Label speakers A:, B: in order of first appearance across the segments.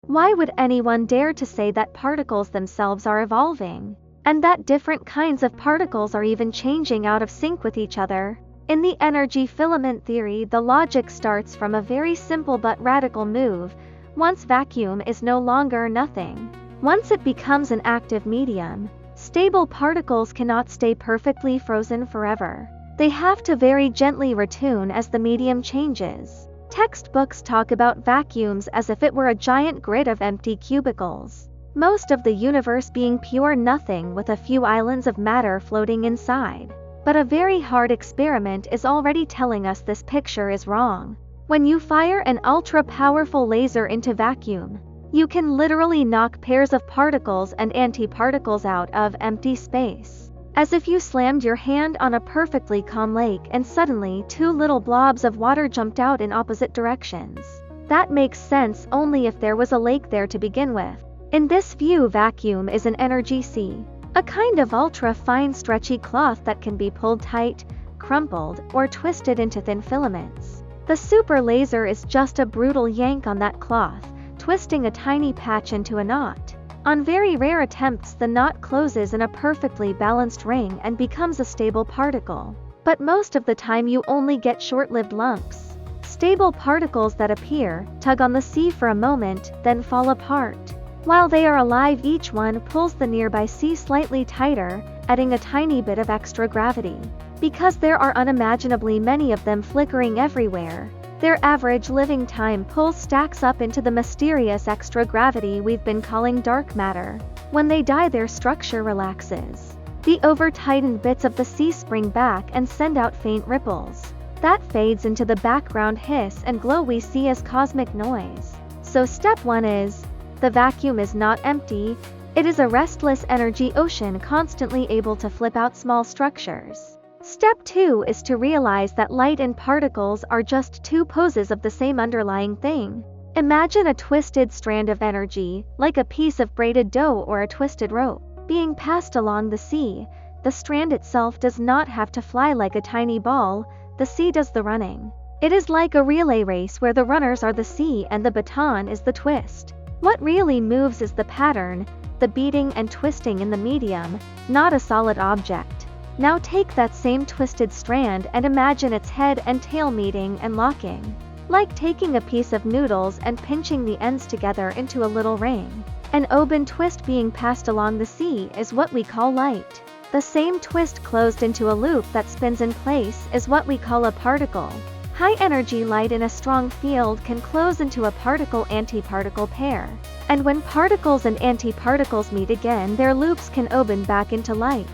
A: Why would anyone dare to say that particles themselves are evolving, and that different kinds of particles are even changing out of sync with each other? In the energy filament theory, the logic starts from a very simple but radical move. Once vacuum is no longer nothing. Once it becomes an active medium, stable particles cannot stay perfectly frozen forever. They have to very gently retune as the medium changes. Textbooks talk about vacuums as if it were a giant grid of empty cubicles. Most of the universe being pure nothing with a few islands of matter floating inside. But a very hard experiment is already telling us this picture is wrong. When you fire an ultra-powerful laser into vacuum, you can literally knock pairs of particles and antiparticles out of empty space. As if you slammed your hand on a perfectly calm lake and suddenly two little blobs of water jumped out in opposite directions. That makes sense only if there was a lake there to begin with. In this view, vacuum is an energy sea. A kind of ultra-fine stretchy cloth that can be pulled tight, crumpled, or twisted into thin filaments. The super laser is just a brutal yank on that cloth, twisting a tiny patch into a knot. On very rare attempts, the knot closes in a perfectly balanced ring and becomes a stable particle. But most of the time you only get short-lived lumps. Stable particles that appear, tug on the sea for a moment, then fall apart. While they are alive, each one pulls the nearby sea slightly tighter, adding a tiny bit of extra gravity. Because there are unimaginably many of them flickering everywhere, their average living time pull stacks up into the mysterious extra gravity we've been calling dark matter. When they die, their structure relaxes. The over-tightened bits of the sea spring back and send out faint ripples. That fades into the background hiss and glow we see as cosmic noise. So step 1 is, the vacuum is not empty, it is a restless energy ocean constantly able to flip out small structures. Step 2 is to realize that light and particles are just two poses of the same underlying thing. Imagine a twisted strand of energy, like a piece of braided dough or a twisted rope, being passed along the sea. The strand itself does not have to fly like a tiny ball, the sea does the running. It is like a relay race where the runners are the sea and the baton is the twist. What really moves is the pattern, the beating and twisting in the medium, not a solid object. Now take that same twisted strand and imagine its head and tail meeting and locking. Like taking a piece of noodles and pinching the ends together into a little ring. An open twist being passed along the sea is what we call light. The same twist closed into a loop that spins in place is what we call a particle. High-energy light in a strong field can close into a particle-antiparticle pair. And when particles and antiparticles meet again, their loops can open back into light.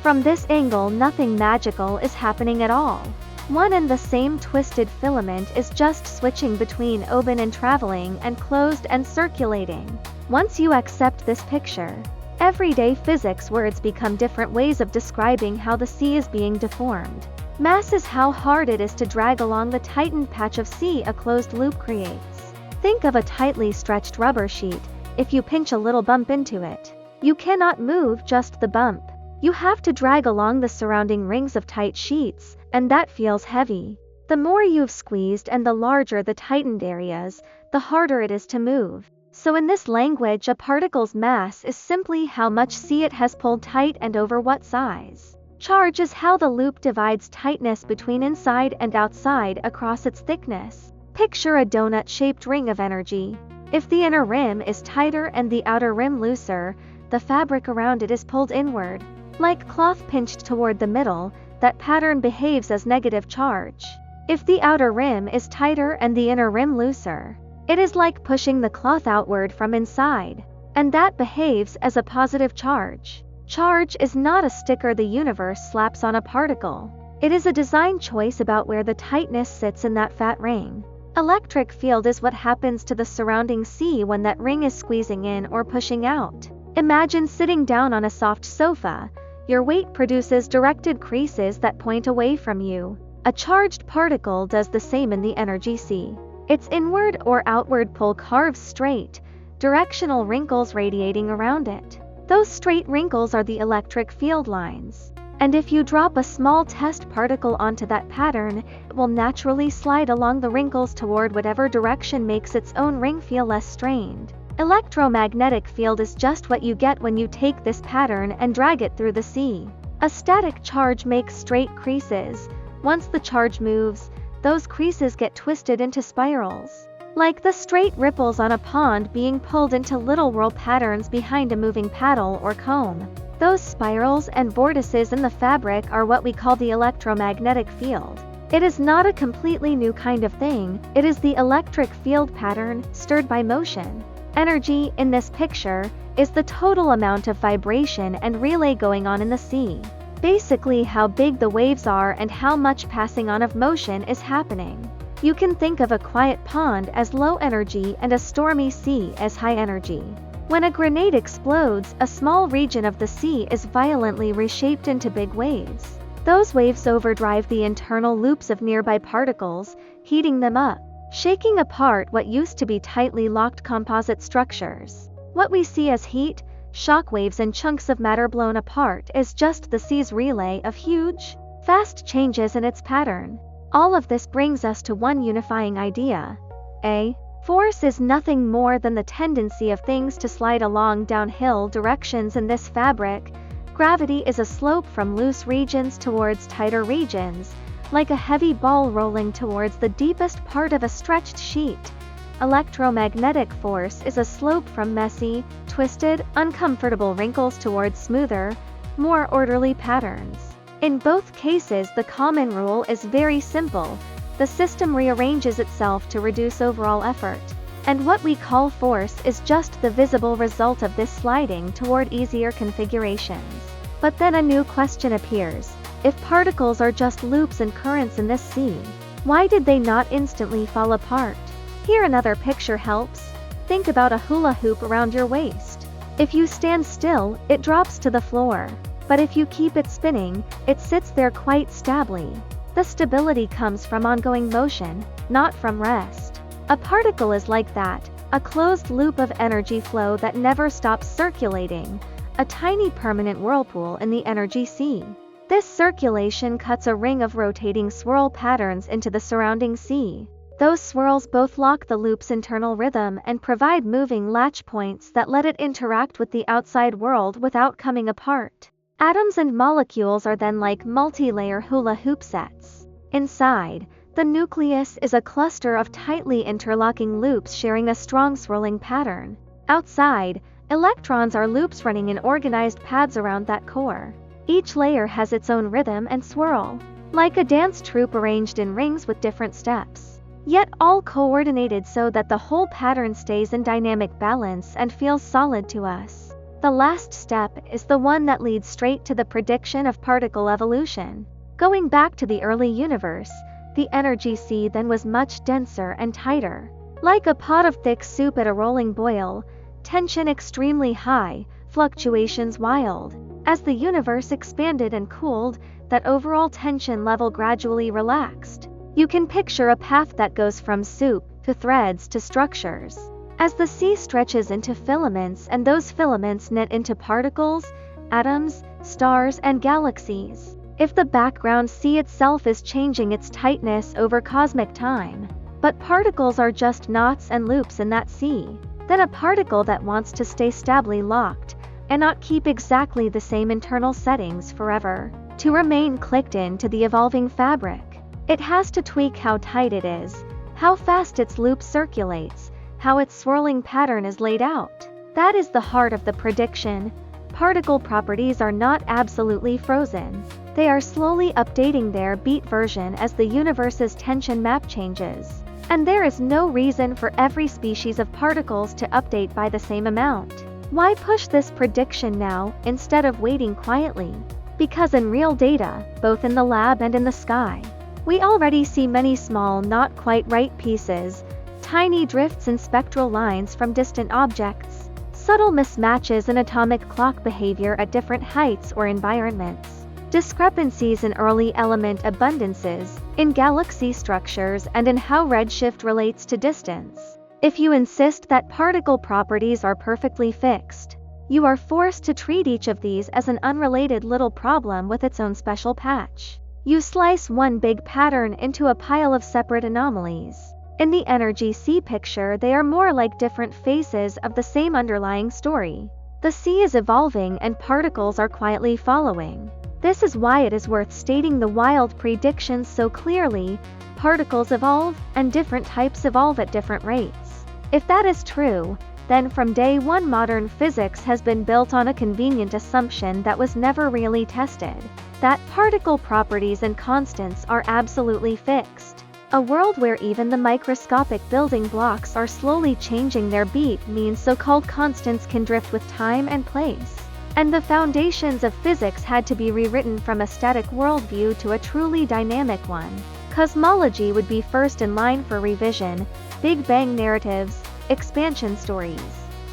A: From this angle, nothing magical is happening at all. One and the same twisted filament is just switching between open and traveling and closed and circulating. Once you accept this picture, everyday physics words become different ways of describing how the sea is being deformed. Mass is how hard it is to drag along the tightened patch of sea a closed loop creates. Think of a tightly stretched rubber sheet. If you pinch a little bump into it, you cannot move just the bump. You have to drag along the surrounding rings of tight sheets, and that feels heavy. The more you've squeezed and the larger the tightened areas, the harder it is to move. So in this language, a particle's mass is simply how much sea it has pulled tight and over what size. Charge is how the loop divides tightness between inside and outside across its thickness. Picture a donut-shaped ring of energy. If the inner rim is tighter and the outer rim looser, the fabric around it is pulled inward. Like cloth pinched toward the middle, that pattern behaves as negative charge. If the outer rim is tighter and the inner rim looser, it is like pushing the cloth outward from inside, and that behaves as a positive charge. Charge is not a sticker the universe slaps on a particle. It is a design choice about where the tightness sits in that fat ring. Electric field is what happens to the surrounding sea when that ring is squeezing in or pushing out. Imagine sitting down on a soft sofa. Your weight produces directed creases that point away from you. A charged particle does the same in the energy sea. Its inward or outward pull carves straight, directional wrinkles radiating around it. Those straight wrinkles are the electric field lines. And if you drop a small test particle onto that pattern, it will naturally slide along the wrinkles toward whatever direction makes its own ring feel less strained. Electromagnetic field is just what you get when you take this pattern and drag it through the sea. A static charge makes straight creases. Once the charge moves, those creases get twisted into spirals. Like the straight ripples on a pond being pulled into little whirl patterns behind a moving paddle or comb. Those spirals and vortices in the fabric are what we call the electromagnetic field. It is not a completely new kind of thing, it is the electric field pattern stirred by motion. Energy, in this picture, is the total amount of vibration and relay going on in the sea. Basically how big the waves are and how much passing on of motion is happening. You can think of a quiet pond as low energy and a stormy sea as high energy. When a grenade explodes, a small region of the sea is violently reshaped into big waves. Those waves overdrive the internal loops of nearby particles, heating them up, shaking apart what used to be tightly locked composite structures. What we see as heat, shock waves and chunks of matter blown apart is just the sea's relay of huge, fast changes in its pattern. All of this brings us to one unifying idea. Force is nothing more than the tendency of things to slide along downhill directions in this fabric. Gravity is a slope from loose regions towards tighter regions, like a heavy ball rolling towards the deepest part of a stretched sheet. Electromagnetic force is a slope from messy, twisted, uncomfortable wrinkles towards smoother, more orderly patterns. In both cases, the common rule is very simple. The system rearranges itself to reduce overall effort. And what we call force is just the visible result of this sliding toward easier configurations. But then a new question appears. If particles are just loops and currents in this sea, why did they not instantly fall apart? Here another picture helps. Think about a hula hoop around your waist. If you stand still, it drops to the floor. But if you keep it spinning, it sits there quite stably. The stability comes from ongoing motion, not from rest. A particle is like that, a closed loop of energy flow that never stops circulating, a tiny permanent whirlpool in the energy sea. This circulation cuts a ring of rotating swirl patterns into the surrounding sea. Those swirls both lock the loop's internal rhythm and provide moving latch points that let it interact with the outside world without coming apart. Atoms and molecules are then like multi-layer hula hoop sets. Inside, the nucleus is a cluster of tightly interlocking loops sharing a strong swirling pattern. Outside, electrons are loops running in organized paths around that core. Each layer has its own rhythm and swirl, like a dance troupe arranged in rings with different steps, yet all coordinated so that the whole pattern stays in dynamic balance and feels solid to us. The last step is the one that leads straight to the prediction of particle evolution. Going back to the early universe, the energy sea then was much denser and tighter. Like a pot of thick soup at a rolling boil, tension extremely high, fluctuations wild. As the universe expanded and cooled, that overall tension level gradually relaxed. You can picture a path that goes from soup to threads to structures. As the sea stretches into filaments and those filaments knit into particles, atoms, stars and galaxies. If the background sea itself is changing its tightness over cosmic time, but particles are just knots and loops in that sea, then a particle that wants to stay stably locked and not keep exactly the same internal settings forever, to remain clicked into the evolving fabric, it has to tweak how tight it is, how fast its loop circulates, how its swirling pattern is laid out. That is the heart of the prediction. Particle properties are not absolutely frozen. They are slowly updating their beat version as the universe's tension map changes. And there is no reason for every species of particles to update by the same amount. Why push this prediction now, instead of waiting quietly? Because in real data, both in the lab and in the sky, we already see many small not quite right pieces, tiny drifts in spectral lines from distant objects, subtle mismatches in atomic clock behavior at different heights or environments, discrepancies in early element abundances, in galaxy structures and in how redshift relates to distance. If you insist that particle properties are perfectly fixed, you are forced to treat each of these as an unrelated little problem with its own special patch. You slice one big pattern into a pile of separate anomalies. In the energy sea picture, they are more like different phases of the same underlying story. The sea is evolving and particles are quietly following. This is why it is worth stating the wild predictions so clearly: particles evolve, and different types evolve at different rates. If that is true, then from day one modern physics has been built on a convenient assumption that was never really tested: that particle properties and constants are absolutely fixed. A world where even the microscopic building blocks are slowly changing their beat means so-called constants can drift with time and place. And the foundations of physics had to be rewritten from a static worldview to a truly dynamic one. Cosmology would be first in line for revision: Big Bang narratives, expansion stories.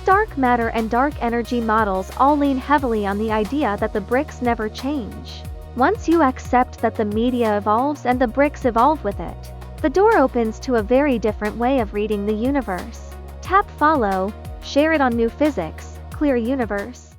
A: Dark matter and dark energy models all lean heavily on the idea that the bricks never change. Once you accept that the media evolves and the bricks evolve with it, the door opens to a very different way of reading the universe. Tap follow, share it on New Physics, Clear Universe.